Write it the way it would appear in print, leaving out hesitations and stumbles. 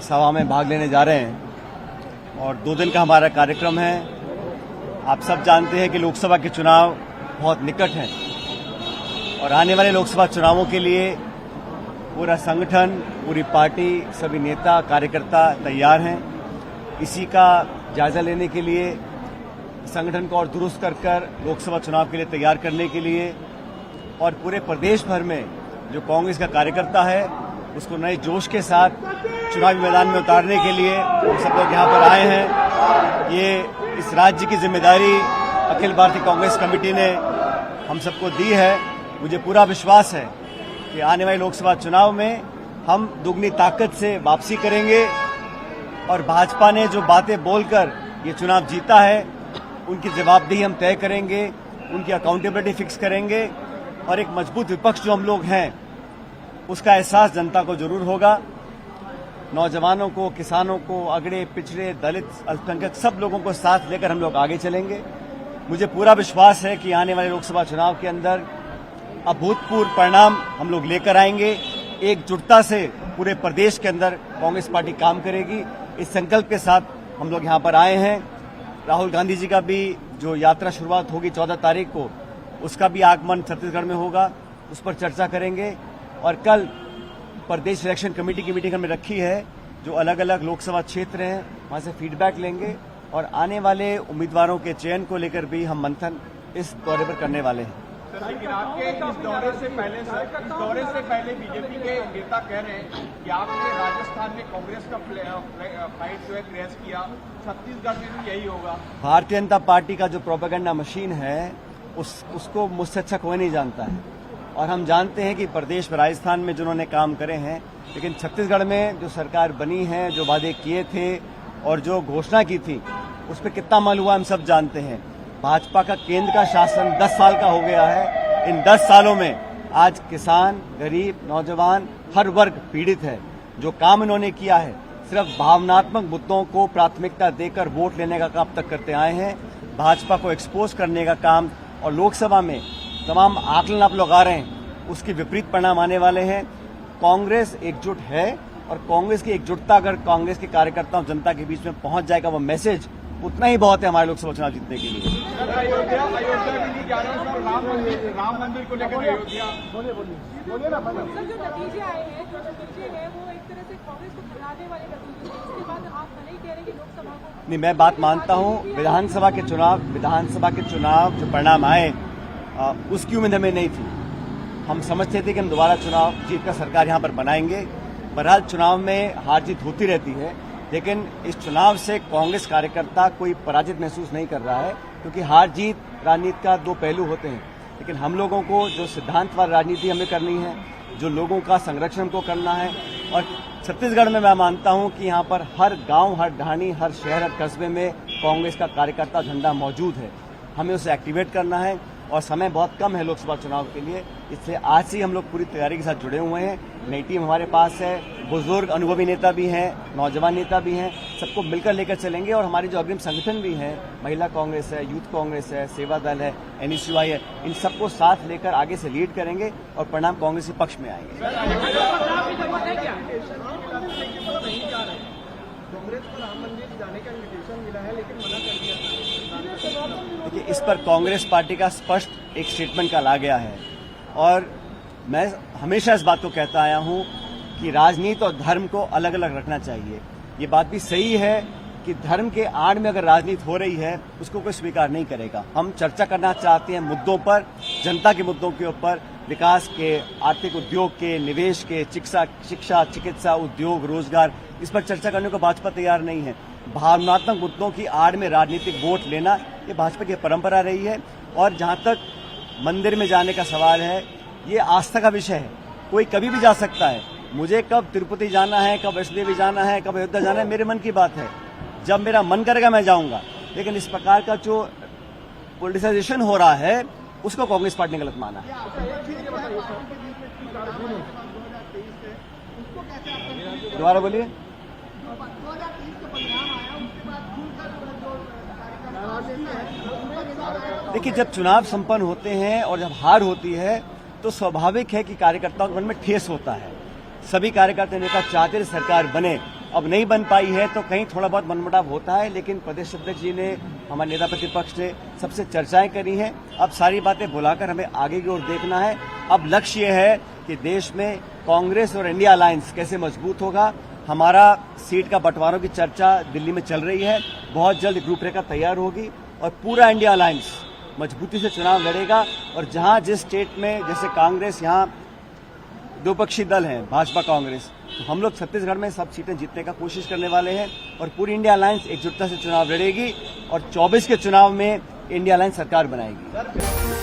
सभा में भाग लेने जा रहे हैं और 2 दिन का हमारा कार्यक्रम है। आप सब जानते हैं कि लोकसभा के चुनाव बहुत निकट हैं और आने वाले लोकसभा चुनावों के लिए पूरा संगठन, पूरी पार्टी, सभी नेता कार्यकर्ता तैयार हैं। इसी का जायजा लेने के लिए संगठन को और दुरुस्त कर लोकसभा चुनाव के लिए तैयार करने के लिए और पूरे प्रदेश भर में जो कांग्रेस का कार्यकर्ता है उसको नए जोश के साथ चुनावी मैदान में उतारने के लिए हम सब लोग यहाँ पर आए हैं। ये इस राज्य की जिम्मेदारी अखिल भारतीय कांग्रेस कमेटी ने हम सबको दी है। मुझे पूरा विश्वास है कि आने वाले लोकसभा चुनाव में हम दुगनी ताकत से वापसी करेंगे और भाजपा ने जो बातें बोलकर ये चुनाव जीता है उनकी जवाबदेही हम तय करेंगे, उनकी अकाउंटेबिलिटी फिक्स करेंगे और एक मजबूत विपक्ष जो हम लोग हैं उसका एहसास जनता को जरूर होगा। नौजवानों को, किसानों को, अगड़े पिछड़े, दलित, अल्पसंख्यक सब लोगों को साथ लेकर हम लोग आगे चलेंगे। मुझे पूरा विश्वास है कि आने वाले लोकसभा चुनाव के अंदर अभूतपूर्व परिणाम हम लोग लेकर आएंगे। एकजुटता से पूरे प्रदेश के अंदर कांग्रेस पार्टी काम करेगी, इस संकल्प के साथ हम लोग यहाँ पर आए हैं। राहुल गांधी जी का भी जो यात्रा शुरुआत होगी 14 तारीख को, उसका भी आगमन छत्तीसगढ़ में होगा, उस पर चर्चा करेंगे। और कल प्रदेश इलेक्शन कमेटी की मीटिंग हमने रखी है, जो अलग अलग लोकसभा क्षेत्र हैं वहां से फीडबैक लेंगे और आने वाले उम्मीदवारों के चयन को लेकर भी हम मंथन इस दौरे पर करने वाले हैं। आपके इस दौरे से पहले बीजेपी के नेता कह रहे हैं कि आपने राजस्थान में कांग्रेस का फाइट जो है क्रैश किया, छत्तीसगढ़ में भी यही होगा। भारतीय जनता पार्टी का जो प्रोपेगेंडा मशीन है उसको मुझसे अच्छा कोई नहीं जानता है और हम जानते हैं कि प्रदेश में, राजस्थान में जिन्होंने काम करे हैं, लेकिन छत्तीसगढ़ में जो सरकार बनी है, जो वादे किए थे और जो घोषणा की थी उस पर कितना अमल हुआ हम सब जानते हैं। भाजपा का केंद्र का शासन 10 साल का हो गया है। इन 10 सालों में आज किसान, गरीब, नौजवान हर वर्ग पीड़ित है। जो काम इन्होंने किया है सिर्फ भावनात्मक मुद्दों को प्राथमिकता देकर वोट लेने का काम तक करते आए हैं। भाजपा को एक्सपोज करने का काम और लोकसभा में तमाम आकलन आप लोग आ रहे हैं, उसके विपरीत परिणाम आने वाले हैं। कांग्रेस एकजुट है और कांग्रेस की एकजुटता अगर कांग्रेस के कार्यकर्ताओं, जनता के बीच में पहुंच जाएगा वो मैसेज, उतना ही बहुत है हमारे लोकसभा चुनाव जीतने के लिए। अयोध्या भी नहीं जा रहा है, राम मंदिर को लेकर अयोध्या बोलिए ना। जो नतीजे आए हैं, वो एक तरह से कांग्रेस को हराने वाले नतीजे हैं। इसके बाद आप नहीं कह रहे कि लोकसभा को नहीं, मैं बात मानता हूं विधानसभा के चुनाव जो परिणाम आए उसकी उम्मीद हमें नहीं थी। हम समझते थे कि हम दोबारा चुनाव जीत कर सरकार यहां पर बनाएंगे। बहरहाल चुनाव में हार जीत होती रहती है, लेकिन इस चुनाव से कांग्रेस कार्यकर्ता कोई पराजित महसूस नहीं कर रहा है, क्योंकि हार जीत राजनीति का 2 पहलू होते हैं। लेकिन हम लोगों को जो सिद्धांतवाद राजनीति हमें करनी है, जो लोगों का संरक्षण को करना है, और छत्तीसगढ़ में मैं मानता हूं कि यहां पर हर गांव, हर ढाणी, हर शहर, हर कस्बे में कांग्रेस का कार्यकर्ता झंडा मौजूद है। हमें उसे एक्टिवेट करना है और समय बहुत कम है लोकसभा चुनाव के लिए, इसलिए आज से हम लोग पूरी तैयारी के साथ जुड़े हुए हैं। नई टीम हमारे पास है, बुजुर्ग अनुभवी नेता भी हैं, नौजवान नेता भी हैं, सबको मिलकर लेकर चलेंगे। और हमारी जो अग्रिम संगठन भी हैं, महिला कांग्रेस है, यूथ कांग्रेस है, सेवा दल है, NSUI है, इन सबको साथ लेकर आगे से लीड करेंगे और परिणाम कांग्रेस के पक्ष में आएंगे। कांग्रेस को राम मंदिर जाने का इन्विटेशन मिला है, लेकिन मना कर दिया। देखिए, इस पर कांग्रेस पार्टी का स्पष्ट एक स्टेटमेंट कल आ गया है और मैं हमेशा इस बात को कहता आया हूं कि राजनीति और धर्म को अलग अलग रखना चाहिए। ये बात भी सही है कि धर्म के आड़ में अगर राजनीति हो रही है उसको कोई स्वीकार नहीं करेगा। हम चर्चा करना चाहते हैं मुद्दों पर, जनता के मुद्दों के ऊपर, विकास के, आर्थिक उद्योग के, निवेश के, शिक्षा, चिकित्सा, उद्योग, रोजगार, इस पर चर्चा करने को भाजपा तैयार नहीं है। भावनात्मक मुद्दों की आड़ में राजनीतिक वोट लेना ये भाजपा की परंपरा रही है। और जहां तक मंदिर में जाने का सवाल है, ये आस्था का विषय है, कोई कभी भी जा सकता है। मुझे कब तिरुपति जाना है, कब वैष्णो देवी जाना है, कब अयोध्या जाना है, मेरे मन की बात है। जब मेरा मन करेगा मैं जाऊंगा। लेकिन इस प्रकार का जो पॉलिटिसाइजेशन हो रहा है उसको कांग्रेस पार्टी ने गलत माना है। दोबारा बोलिए। देखिए, जब चुनाव संपन्न होते हैं और जब हार होती है तो स्वाभाविक है कि कार्यकर्ताओं के मन में ठेस होता है। सभी कार्यकर्ता नेता चाहते हैं सरकार बने, अब नहीं बन पाई है तो कहीं थोड़ा बहुत मनमुटाव होता है, लेकिन प्रदेश अध्यक्ष जी ने, हमारे नेता प्रतिपक्ष ने सबसे चर्चाएं करी हैं। अब सारी बातें बुलाकर हमें आगे की ओर देखना है। अब लक्ष्य ये है कि देश में कांग्रेस और इंडिया अलायंस कैसे मजबूत होगा। हमारा सीट का बंटवारों की चर्चा दिल्ली में चल रही है, बहुत जल्द रूपरेखा तैयार होगी और पूरा इंडिया अलायंस मजबूती से चुनाव लड़ेगा। और जहां जिस स्टेट में, जैसे कांग्रेस, यहाँ दो पक्षी दल हैं, भाजपा कांग्रेस, तो हम लोग छत्तीसगढ़ में सब सीटें जीतने का कोशिश करने वाले हैं और पूरी इंडिया अलायंस एकजुटता से चुनाव लड़ेगी और 24 के चुनाव में इंडिया अलायंस सरकार बनाएगी।